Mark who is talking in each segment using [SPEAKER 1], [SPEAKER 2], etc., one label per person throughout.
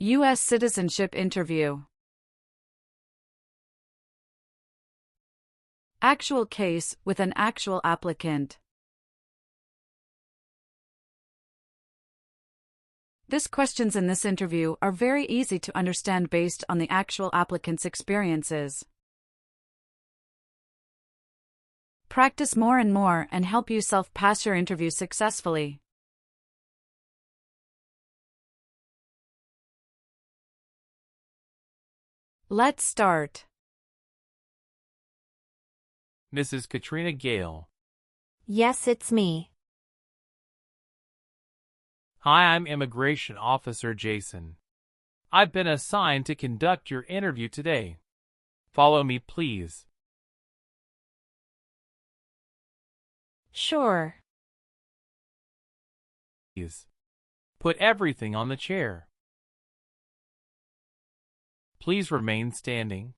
[SPEAKER 1] US Citizenship interview. Actual case with an actual applicant. These questions in this interview are very easy to understand based on the actual applicant's experiences. Practice more and more and help yourself pass your interview successfully. Let's start.
[SPEAKER 2] Mrs. Katrina Gale.
[SPEAKER 3] Yes, it's me.
[SPEAKER 2] Hi, I'm Immigration Officer Jason. I've been assigned to conduct your interview today. Follow me, please.
[SPEAKER 3] Sure.
[SPEAKER 2] Please. Put everything on the chair. Please remain standing.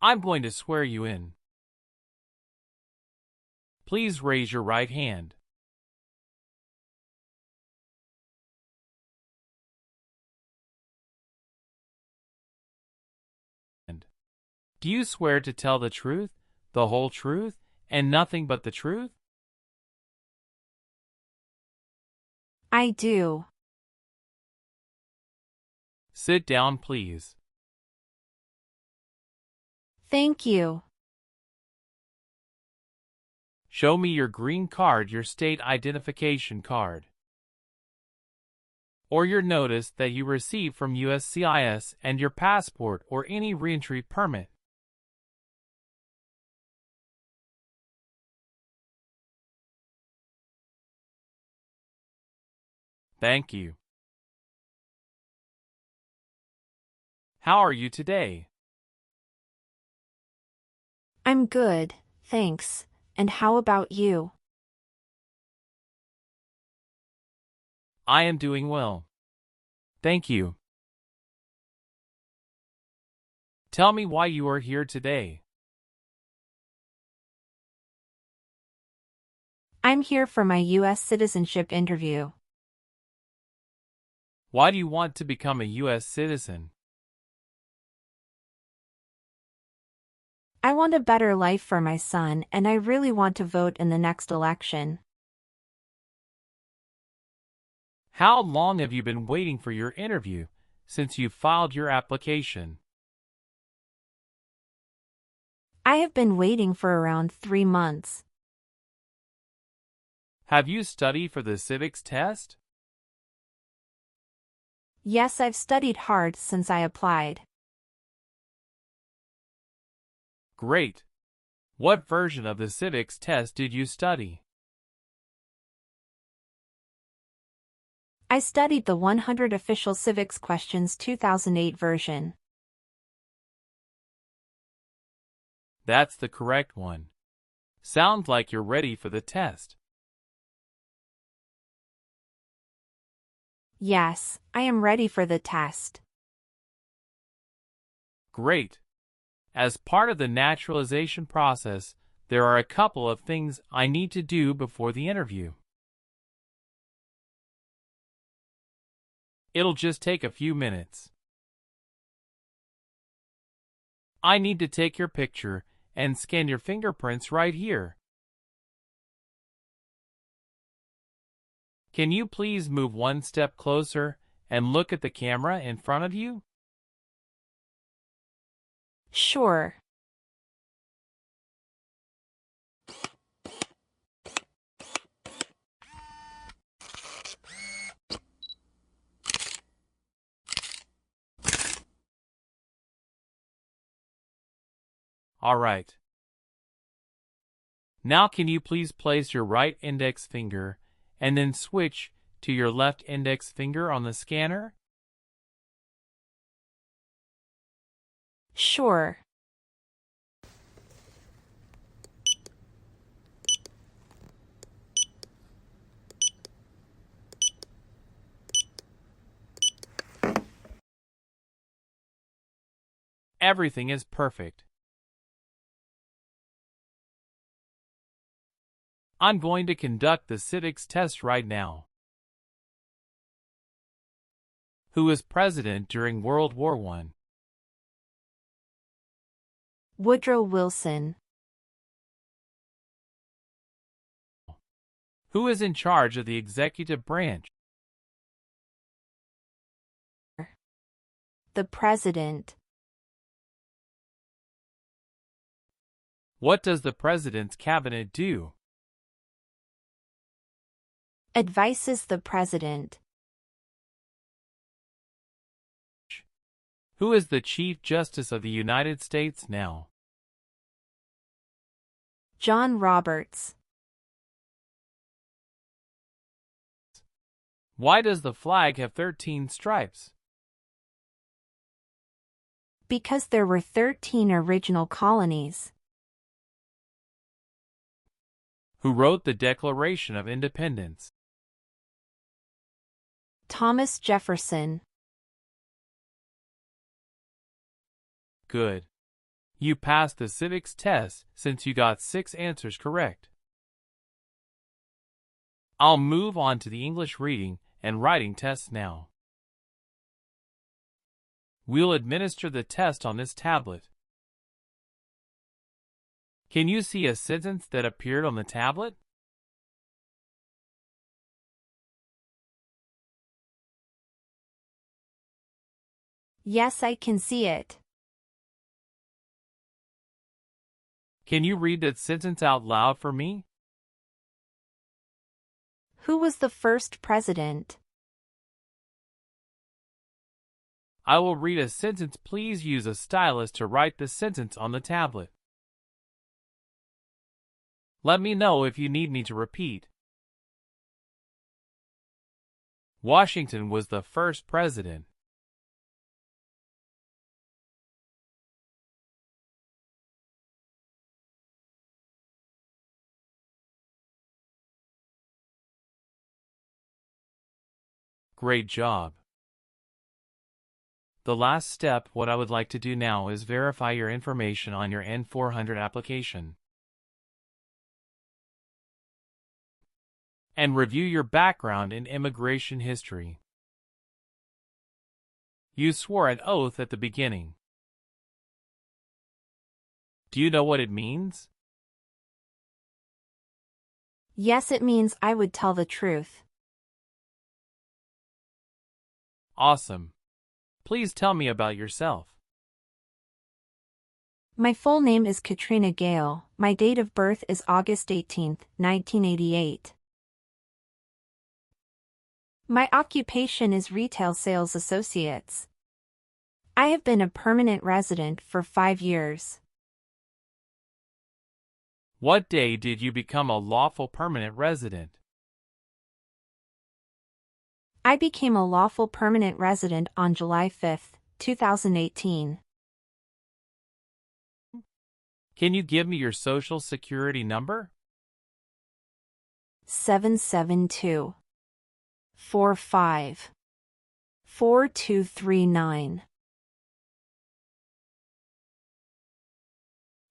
[SPEAKER 2] I'm going to swear you in. Please raise your right hand. Do you swear to tell the truth, the whole truth, and nothing but the truth?
[SPEAKER 3] I do.
[SPEAKER 2] Sit down, please.
[SPEAKER 3] Thank you.
[SPEAKER 2] Show me your green card, your state identification card, or your notice that you received from USCIS and your passport or any reentry permit. Thank you. How are you today?
[SPEAKER 3] I'm good, thanks. And how about you?
[SPEAKER 2] I am doing well. Thank you. Tell me why you are here today.
[SPEAKER 3] I'm here for my US citizenship interview.
[SPEAKER 2] Why do you want to become a US citizen?
[SPEAKER 3] I want a better life for my son, and I really want to vote in the next election.
[SPEAKER 2] How long have you been waiting for your interview since you filed your application?
[SPEAKER 3] I have been waiting for around 3 months.
[SPEAKER 2] Have you studied for the civics test?
[SPEAKER 3] Yes, I've studied hard since I applied.
[SPEAKER 2] Great. What version of the civics test did you study?
[SPEAKER 3] I studied the 100 Official Civics Questions 2008 version.
[SPEAKER 2] That's the correct one. Sounds like you're ready for the test.
[SPEAKER 3] Yes, I am ready for the test.
[SPEAKER 2] Great. As part of the naturalization process, there are a couple of things I need to do before the interview. It'll just take a few minutes. I need to take your picture and scan your fingerprints right here. Can you please move one step closer and look at the camera in front of you?
[SPEAKER 3] Sure.
[SPEAKER 2] All right. Now can you please place your right index finger and then switch to your left index finger on the scanner?
[SPEAKER 3] Sure.
[SPEAKER 2] Everything is perfect. I'm going to conduct the civics test right now. Who was president during World War I?
[SPEAKER 3] Woodrow Wilson.
[SPEAKER 2] Who is in charge of the executive branch?
[SPEAKER 3] The President.
[SPEAKER 2] What does the president's cabinet do?
[SPEAKER 3] Advises the President.
[SPEAKER 2] Who is the Chief Justice of the United States now?
[SPEAKER 3] John Roberts.
[SPEAKER 2] Why does the flag have 13 stripes?
[SPEAKER 3] Because there were 13 original colonies.
[SPEAKER 2] Who wrote the Declaration of Independence?
[SPEAKER 3] Thomas Jefferson.
[SPEAKER 2] Good. You passed the civics test since you got 6 answers correct. I'll move on to the English reading and writing tests now. We'll administer the test on this tablet. Can you see a sentence that appeared on the tablet?
[SPEAKER 3] Yes, I can see it.
[SPEAKER 2] Can you read that sentence out loud for me?
[SPEAKER 3] Who was the first president?
[SPEAKER 2] I will read a sentence. Please use a stylus to write the sentence on the tablet. Let me know if you need me to repeat. Washington was the first president. Great job. The last step, what I would like to do now is verify your information on your N-400 application and review your background in immigration history. You swore an oath at the beginning. Do you know what it means?
[SPEAKER 3] Yes, it means I would tell the truth.
[SPEAKER 2] Awesome. Please tell me about yourself.
[SPEAKER 3] My full name is Katrina Gale. My date of birth is August 18, 1988. My occupation is retail sales associates. I have been a permanent resident for 5 years.
[SPEAKER 2] What day did you become a lawful permanent resident?
[SPEAKER 3] I became a lawful permanent resident on July 5, 2018.
[SPEAKER 2] Can you give me your social security number?
[SPEAKER 3] 772 45 4239.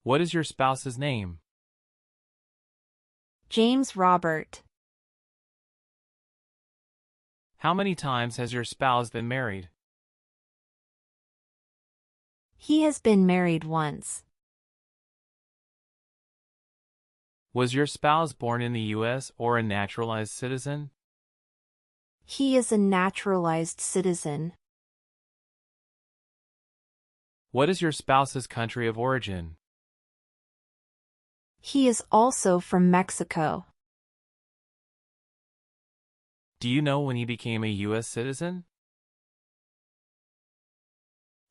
[SPEAKER 2] What is your spouse's name?
[SPEAKER 3] James Robert.
[SPEAKER 2] How many times has your spouse been married?
[SPEAKER 3] He has been married once.
[SPEAKER 2] Was your spouse born in the U.S. or a naturalized citizen?
[SPEAKER 3] He is a naturalized citizen.
[SPEAKER 2] What is your spouse's country of origin?
[SPEAKER 3] He is also from Mexico.
[SPEAKER 2] Do you know when he became a U.S. citizen?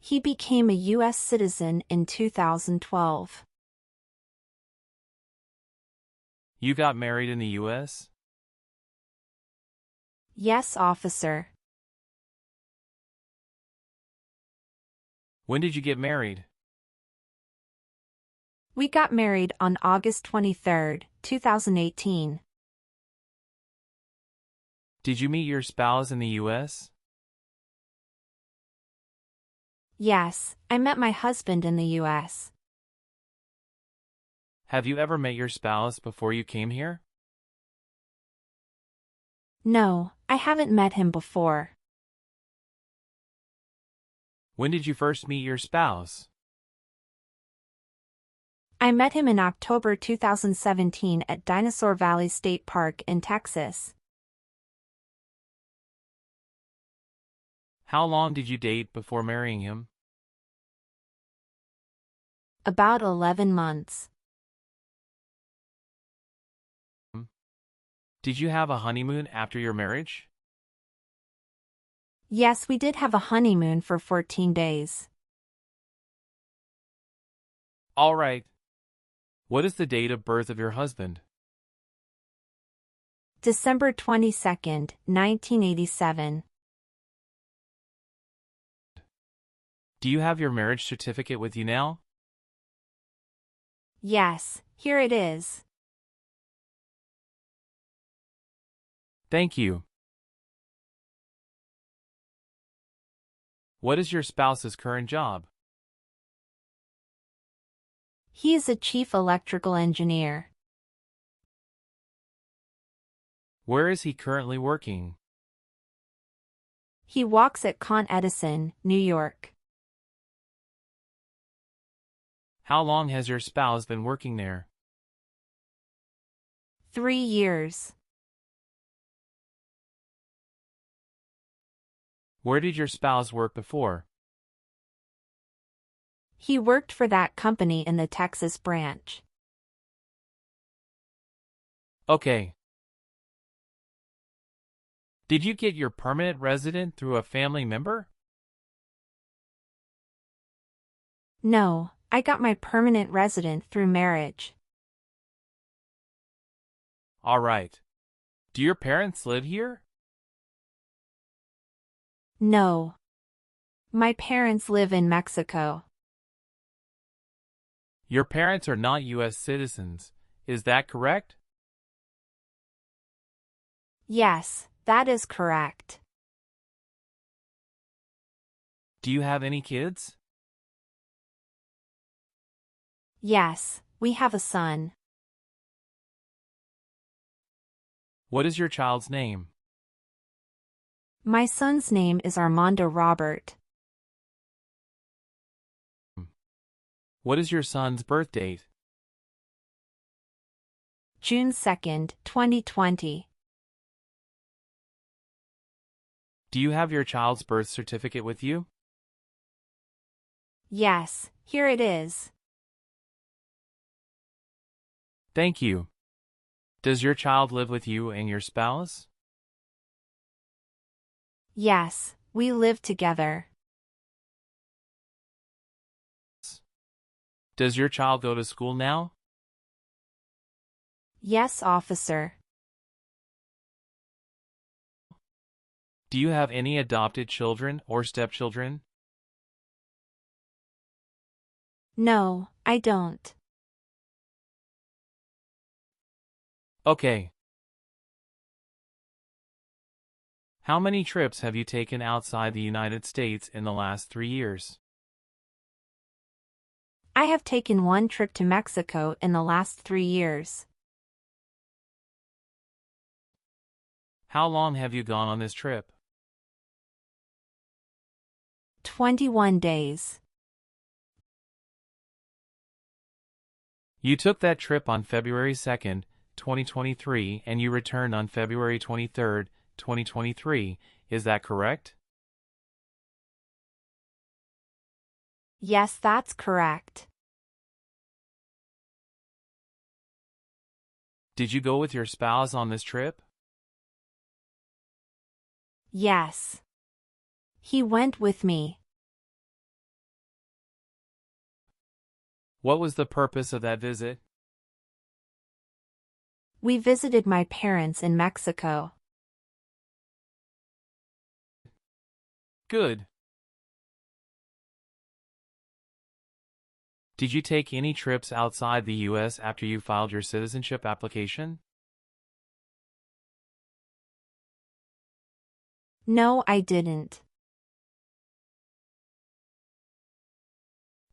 [SPEAKER 3] He became a U.S. citizen in 2012.
[SPEAKER 2] You got married in the U.S.?
[SPEAKER 3] Yes, officer.
[SPEAKER 2] When did you get married?
[SPEAKER 3] We got married on August 23, 2018.
[SPEAKER 2] Did you meet your spouse in the U.S.?
[SPEAKER 3] Yes, I met my husband in the U.S.
[SPEAKER 2] Have you ever met your spouse before you came here?
[SPEAKER 3] No, I haven't met him before.
[SPEAKER 2] When did you first meet your spouse?
[SPEAKER 3] I met him in October 2017 at Dinosaur Valley State Park in Texas.
[SPEAKER 2] How long did you date before marrying him?
[SPEAKER 3] About 11 months.
[SPEAKER 2] Did you have a honeymoon after your marriage?
[SPEAKER 3] Yes, we did have a honeymoon for 14 days.
[SPEAKER 2] All right. What is the date of birth of your husband?
[SPEAKER 3] December 22nd, 1987.
[SPEAKER 2] Do you have your marriage certificate with you now?
[SPEAKER 3] Yes, here it is.
[SPEAKER 2] Thank you. What is your spouse's current job?
[SPEAKER 3] He is a chief electrical engineer.
[SPEAKER 2] Where is he currently working?
[SPEAKER 3] He works at Con Edison, New York.
[SPEAKER 2] How long has your spouse been working there?
[SPEAKER 3] 3 years.
[SPEAKER 2] Where did your spouse work before?
[SPEAKER 3] He worked for that company in the Texas branch.
[SPEAKER 2] Okay. Did you get your permanent resident through a family member?
[SPEAKER 3] No, I got my permanent resident through marriage.
[SPEAKER 2] All right. Do your parents live here?
[SPEAKER 3] No. My parents live in Mexico.
[SPEAKER 2] Your parents are not US citizens, is that correct?
[SPEAKER 3] Yes, that is correct.
[SPEAKER 2] Do you have any kids?
[SPEAKER 3] Yes, we have a son.
[SPEAKER 2] What is your child's name?
[SPEAKER 3] My son's name is Armando Robert.
[SPEAKER 2] What is your son's birth date?
[SPEAKER 3] June 2nd, 2020.
[SPEAKER 2] Do you have your child's birth certificate with you?
[SPEAKER 3] Yes, here it is.
[SPEAKER 2] Thank you. Does your child live with you and your spouse?
[SPEAKER 3] Yes, we live together.
[SPEAKER 2] Does your child go to school now?
[SPEAKER 3] Yes, officer.
[SPEAKER 2] Do you have any adopted children or stepchildren?
[SPEAKER 3] No, I don't.
[SPEAKER 2] Okay. How many trips have you taken outside the United States in the last 3 years?
[SPEAKER 3] I have taken 1 trip to Mexico in the last 3 years.
[SPEAKER 2] How long have you gone on this trip?
[SPEAKER 3] 21 days.
[SPEAKER 2] You took that trip on February 2nd, 2023, and you returned on February 23rd, 2023, is that correct?
[SPEAKER 3] Yes, that's correct.
[SPEAKER 2] Did you go with your spouse on this trip?
[SPEAKER 3] Yes. He went with me.
[SPEAKER 2] What was the purpose of that visit?
[SPEAKER 3] We visited my parents in Mexico.
[SPEAKER 2] Good. Did you take any trips outside the U.S. after you filed your citizenship application?
[SPEAKER 3] No, I didn't.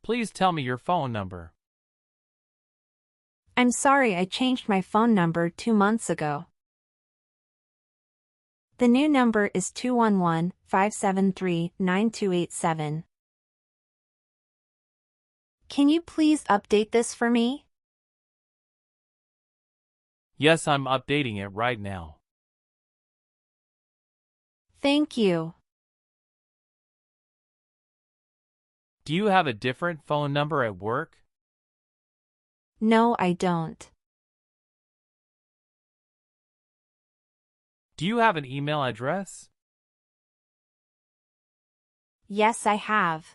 [SPEAKER 2] Please tell me your phone number.
[SPEAKER 3] I'm sorry, I changed my phone number 2 months ago. The new number is 211-573-9287. Can you please update this for me?
[SPEAKER 2] Yes, I'm updating it right now.
[SPEAKER 3] Thank you.
[SPEAKER 2] Do you have a different phone number at work?
[SPEAKER 3] No, I don't.
[SPEAKER 2] Do you have an email address?
[SPEAKER 3] Yes, I have.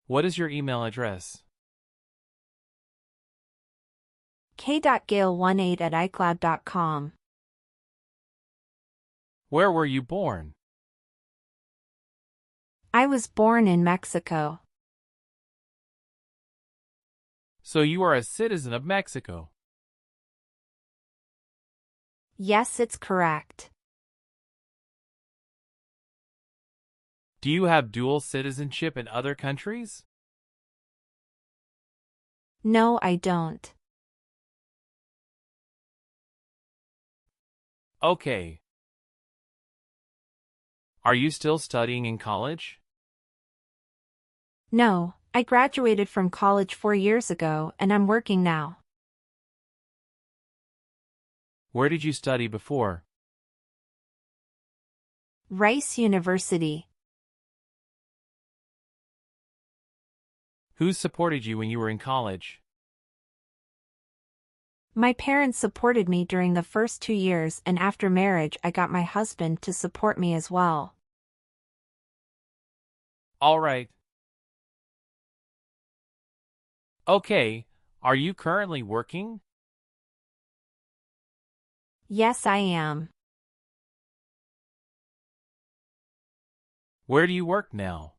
[SPEAKER 2] What is your email address?
[SPEAKER 3] k.gale18@icloud.com.
[SPEAKER 2] Where were you born?
[SPEAKER 3] I was born in Mexico.
[SPEAKER 2] So you are a citizen of Mexico.
[SPEAKER 3] Yes, it's correct.
[SPEAKER 2] Do you have dual citizenship in other countries?
[SPEAKER 3] No, I don't.
[SPEAKER 2] Okay. Are you still studying in college?
[SPEAKER 3] No, I graduated from college 4 years ago and I'm working now.
[SPEAKER 2] Where did you study before?
[SPEAKER 3] Rice University.
[SPEAKER 2] Who supported you when you were in college?
[SPEAKER 3] My parents supported me during the first 2 years, and after marriage I got my husband to support me as well.
[SPEAKER 2] All right. Okay, are you currently working?
[SPEAKER 3] Yes, I am.
[SPEAKER 2] Where do you work now?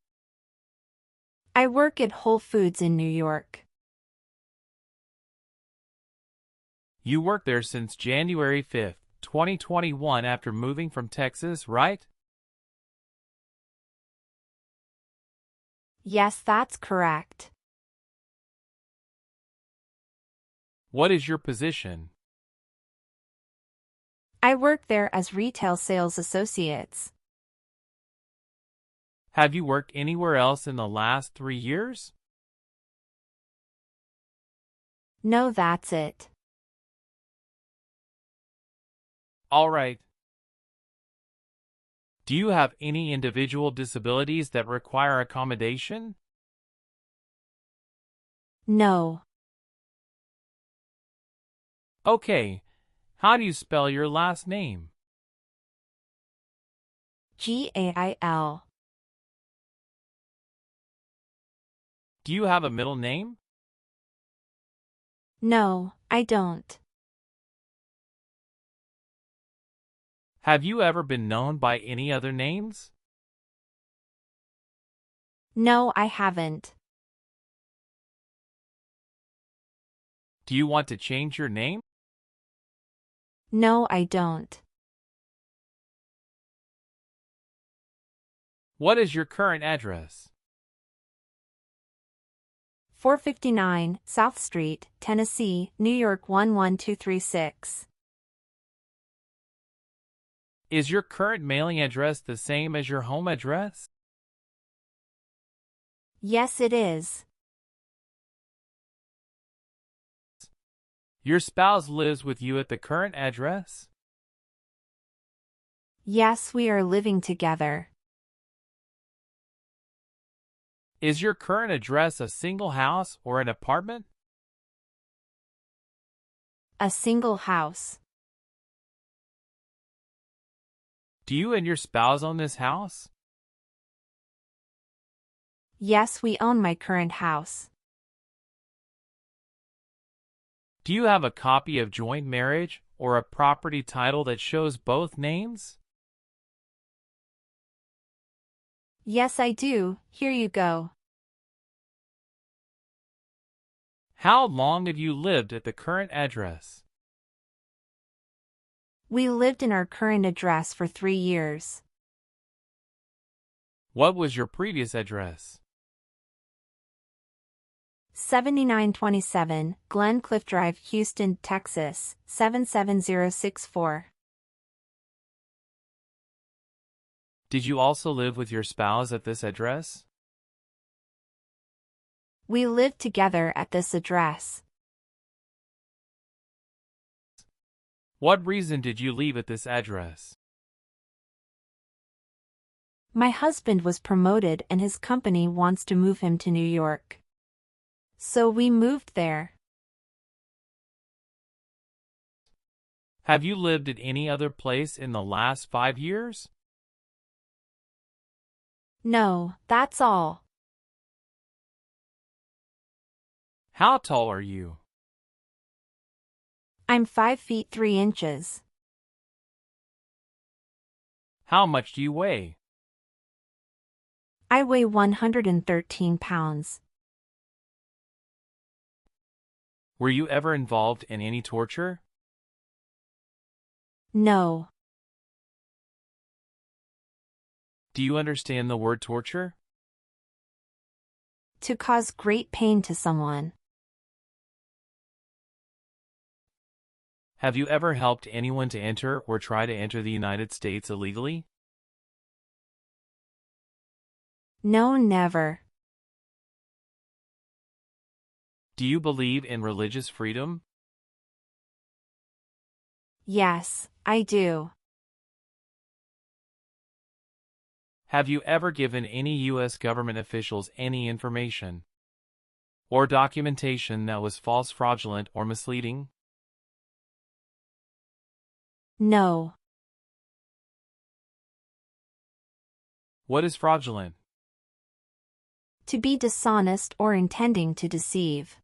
[SPEAKER 3] I work at Whole Foods in New York.
[SPEAKER 2] You worked there since January 5th, 2021 after moving from Texas, right?
[SPEAKER 3] Yes, that's correct.
[SPEAKER 2] What is your position?
[SPEAKER 3] I work there as retail sales associates.
[SPEAKER 2] Have you worked anywhere else in the last 3 years?
[SPEAKER 3] No, that's it.
[SPEAKER 2] All right. Do you have any individual disabilities that require accommodation?
[SPEAKER 3] No.
[SPEAKER 2] Okay. How do you spell your last name?
[SPEAKER 3] Gail.
[SPEAKER 2] Do you have a middle name?
[SPEAKER 3] No, I don't.
[SPEAKER 2] Have you ever been known by any other names?
[SPEAKER 3] No, I haven't.
[SPEAKER 2] Do you want to change your name?
[SPEAKER 3] No, I don't.
[SPEAKER 2] What is your current address?
[SPEAKER 3] 459 South Street, Tennessee, New York 11236.
[SPEAKER 2] Is your current mailing address the same as your home address?
[SPEAKER 3] Yes, it is.
[SPEAKER 2] Your spouse lives with you at the current address?
[SPEAKER 3] Yes, we are living together.
[SPEAKER 2] Is your current address a single house or an apartment?
[SPEAKER 3] A single house.
[SPEAKER 2] Do you and your spouse own this house?
[SPEAKER 3] Yes, we own my current house.
[SPEAKER 2] Do you have a copy of joint marriage or a property title that shows both names?
[SPEAKER 3] Yes, I do. Here you go.
[SPEAKER 2] How long have you lived at the current address?
[SPEAKER 3] We lived in our current address for 3 years.
[SPEAKER 2] What was your previous address?
[SPEAKER 3] 7927 Glen Cliff Drive, Houston, Texas, 77064.
[SPEAKER 2] Did you also live with your spouse at this address?
[SPEAKER 3] We live together at this address.
[SPEAKER 2] What reason did you leave at this address?
[SPEAKER 3] My husband was promoted and his company wants to move him to New York. So we moved there.
[SPEAKER 2] Have you lived at any other place in the last 5 years?
[SPEAKER 3] No, that's all.
[SPEAKER 2] How tall are you?
[SPEAKER 3] I'm 5 feet 3 inches.
[SPEAKER 2] How much do you weigh?
[SPEAKER 3] I weigh 113 pounds.
[SPEAKER 2] Were you ever involved in any torture?
[SPEAKER 3] No.
[SPEAKER 2] Do you understand the word torture?
[SPEAKER 3] To cause great pain to someone.
[SPEAKER 2] Have you ever helped anyone to enter or try to enter the United States illegally?
[SPEAKER 3] No, never.
[SPEAKER 2] Do you believe in religious freedom?
[SPEAKER 3] Yes, I do.
[SPEAKER 2] Have you ever given any U.S. government officials any information or documentation that was false, fraudulent, or misleading?
[SPEAKER 3] No.
[SPEAKER 2] What is fraudulent?
[SPEAKER 3] To be dishonest or intending to deceive.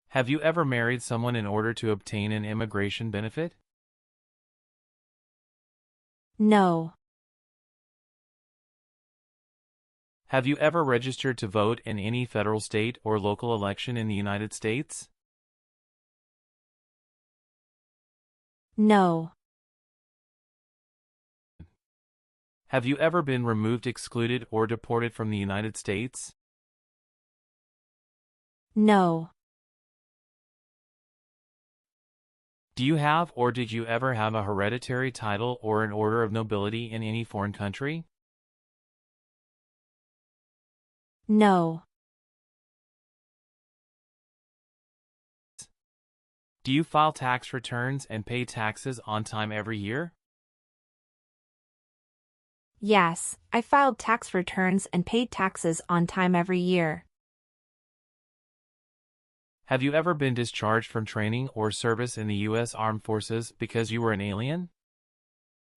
[SPEAKER 2] Have you ever married someone in order to obtain an immigration benefit?
[SPEAKER 3] No.
[SPEAKER 2] Have you ever registered to vote in any federal, state, or local election in the United States?
[SPEAKER 3] No.
[SPEAKER 2] Have you ever been removed, excluded, or deported from the United States?
[SPEAKER 3] No.
[SPEAKER 2] Do you have or did you ever have a hereditary title or an order of nobility in any foreign country?
[SPEAKER 3] No.
[SPEAKER 2] Do you file tax returns and pay taxes on time every year?
[SPEAKER 3] Yes, I filed tax returns and paid taxes on time every year.
[SPEAKER 2] Have you ever been discharged from training or service in the U.S. Armed Forces because you were an alien?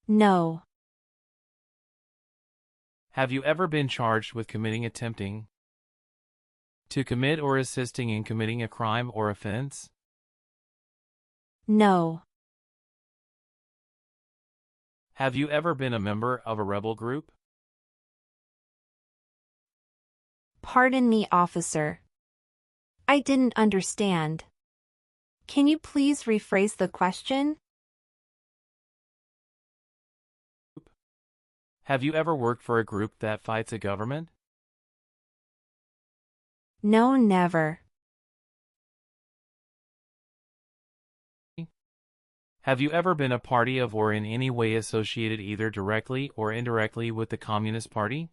[SPEAKER 3] No.
[SPEAKER 2] Have you ever been charged with attempting to commit or assisting in committing a crime or offense?
[SPEAKER 3] No.
[SPEAKER 2] Have you ever been a member of a rebel group?
[SPEAKER 3] Pardon me, officer. I didn't understand. Can you please rephrase the question?
[SPEAKER 2] Have you ever worked for a group that fights a government?
[SPEAKER 3] No, never.
[SPEAKER 2] Have you ever been a party of or in any way associated either directly or indirectly with the Communist Party?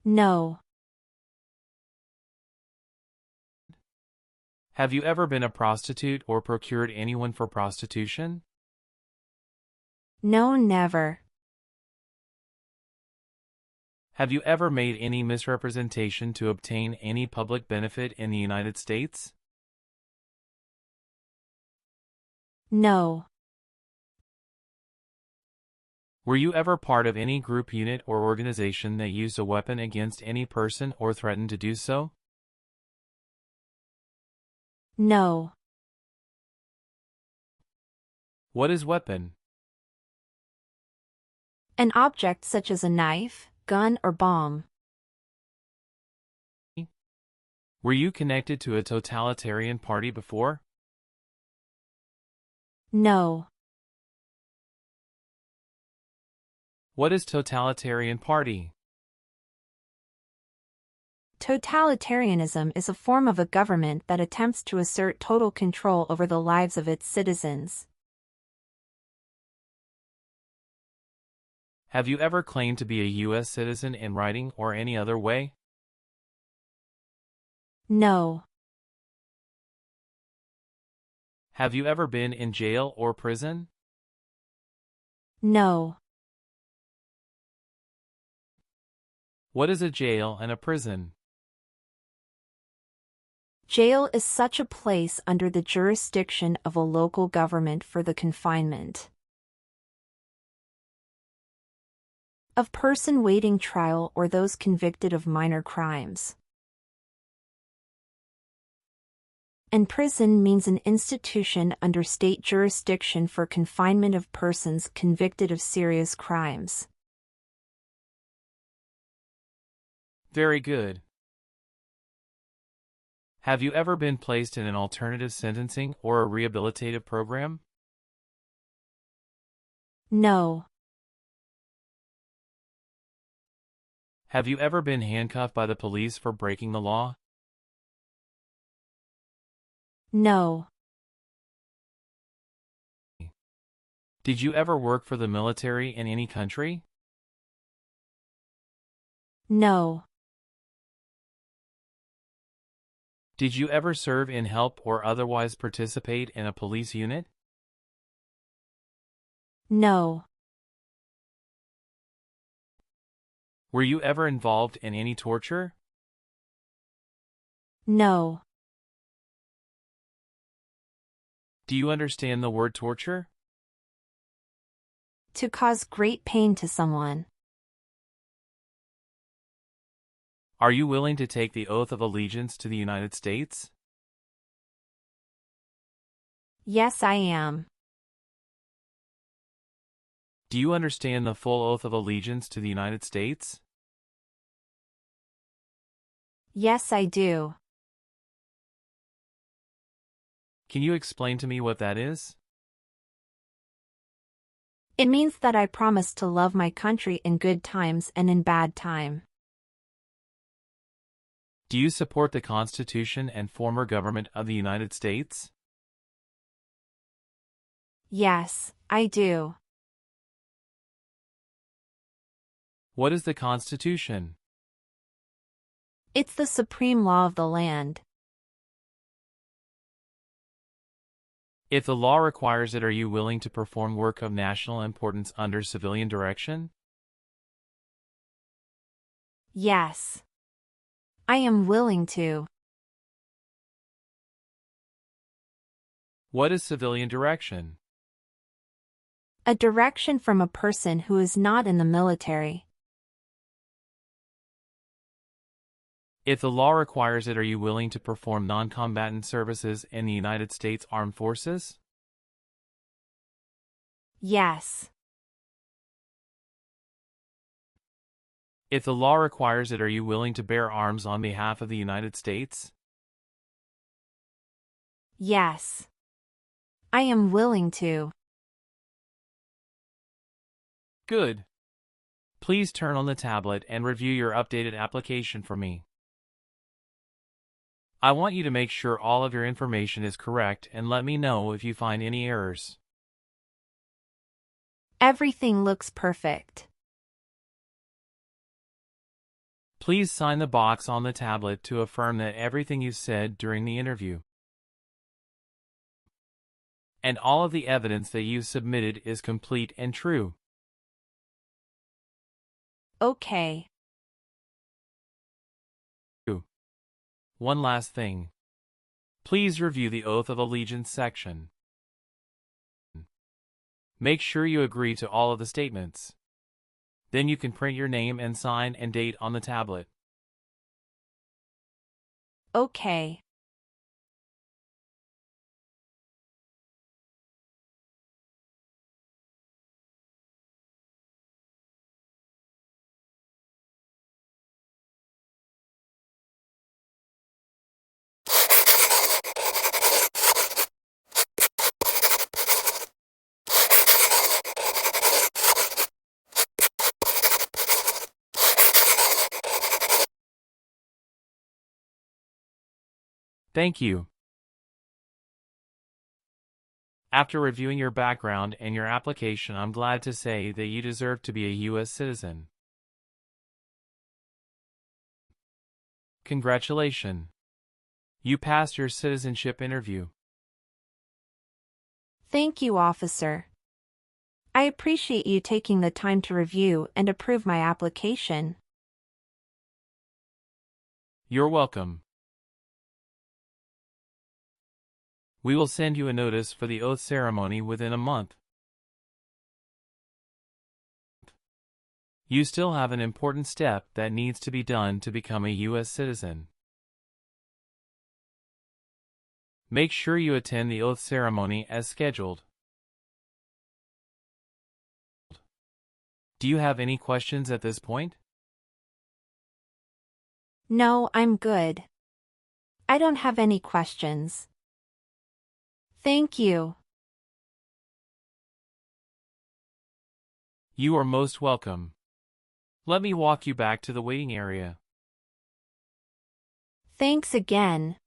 [SPEAKER 3] No.
[SPEAKER 2] Have you ever been a prostitute or procured anyone for prostitution?
[SPEAKER 3] No, never.
[SPEAKER 2] Have you ever made any misrepresentation to obtain any public benefit in the United States?
[SPEAKER 3] No.
[SPEAKER 2] Were you ever part of any group, unit, or organization that used a weapon against any person or threatened to do so?
[SPEAKER 3] No.
[SPEAKER 2] What is weapon?
[SPEAKER 3] An object such as a knife, gun, or bomb.
[SPEAKER 2] Were you connected to a totalitarian party before?
[SPEAKER 3] No.
[SPEAKER 2] What is totalitarian party?
[SPEAKER 3] Totalitarianism is a form of a government that attempts to assert total control over the lives of its citizens.
[SPEAKER 2] Have you ever claimed to be a U.S. citizen in writing or any other way?
[SPEAKER 3] No.
[SPEAKER 2] Have you ever been in jail or prison?
[SPEAKER 3] No.
[SPEAKER 2] What is a jail and a prison?
[SPEAKER 3] Jail is such a place under the jurisdiction of a local government for the confinement of person waiting trial or those convicted of minor crimes. And prison means an institution under state jurisdiction for confinement of persons convicted of serious crimes.
[SPEAKER 2] Very good. Have you ever been placed in an alternative sentencing or a rehabilitative program?
[SPEAKER 3] No.
[SPEAKER 2] Have you ever been handcuffed by the police for breaking the law?
[SPEAKER 3] No.
[SPEAKER 2] Did you ever work for the military in any country?
[SPEAKER 3] No.
[SPEAKER 2] Did you ever serve in help or otherwise participate in a police unit?
[SPEAKER 3] No.
[SPEAKER 2] Were you ever involved in any torture?
[SPEAKER 3] No.
[SPEAKER 2] Do you understand the word torture?
[SPEAKER 3] To cause great pain to someone.
[SPEAKER 2] Are you willing to take the oath of allegiance to the United States?
[SPEAKER 3] Yes, I am.
[SPEAKER 2] Do you understand the full oath of allegiance to the United States?
[SPEAKER 3] Yes, I do.
[SPEAKER 2] Can you explain to me what that is?
[SPEAKER 3] It means that I promise to love my country in good times and in bad time.
[SPEAKER 2] Do you support the Constitution and former government of the United States?
[SPEAKER 3] Yes, I do.
[SPEAKER 2] What is the Constitution?
[SPEAKER 3] It's the supreme law of the land.
[SPEAKER 2] If the law requires it, are you willing to perform work of national importance under civilian direction?
[SPEAKER 3] Yes. I am willing to.
[SPEAKER 2] What is civilian direction?
[SPEAKER 3] A direction from a person who is not in the military.
[SPEAKER 2] If the law requires it, are you willing to perform non-combatant services in the United States Armed Forces?
[SPEAKER 3] Yes.
[SPEAKER 2] If the law requires it, are you willing to bear arms on behalf of the United States?
[SPEAKER 3] Yes. I am willing to.
[SPEAKER 2] Good. Please turn on the tablet and review your updated application for me. I want you to make sure all of your information is correct and let me know if you find any errors.
[SPEAKER 3] Everything looks perfect.
[SPEAKER 2] Please sign the box on the tablet to affirm that everything you said during the interview and all of the evidence that you submitted is complete and true.
[SPEAKER 3] Okay.
[SPEAKER 2] One last thing. Please review the Oath of Allegiance section. Make sure you agree to all of the statements. Then you can print your name and sign and date on the tablet.
[SPEAKER 3] Okay.
[SPEAKER 2] Thank you. After reviewing your background and your application, I'm glad to say that you deserve to be a US citizen. Congratulations! You passed your citizenship interview.
[SPEAKER 3] Thank you, officer. I appreciate you taking the time to review and approve my application.
[SPEAKER 2] You're welcome. We will send you a notice for the oath ceremony within a month. You still have an important step that needs to be done to become a U.S. citizen. Make sure you attend the oath ceremony as scheduled. Do you have any questions at this point?
[SPEAKER 3] No, I'm good. I don't have any questions. Thank you.
[SPEAKER 2] You are most welcome. Let me walk you back to the waiting area.
[SPEAKER 3] Thanks again.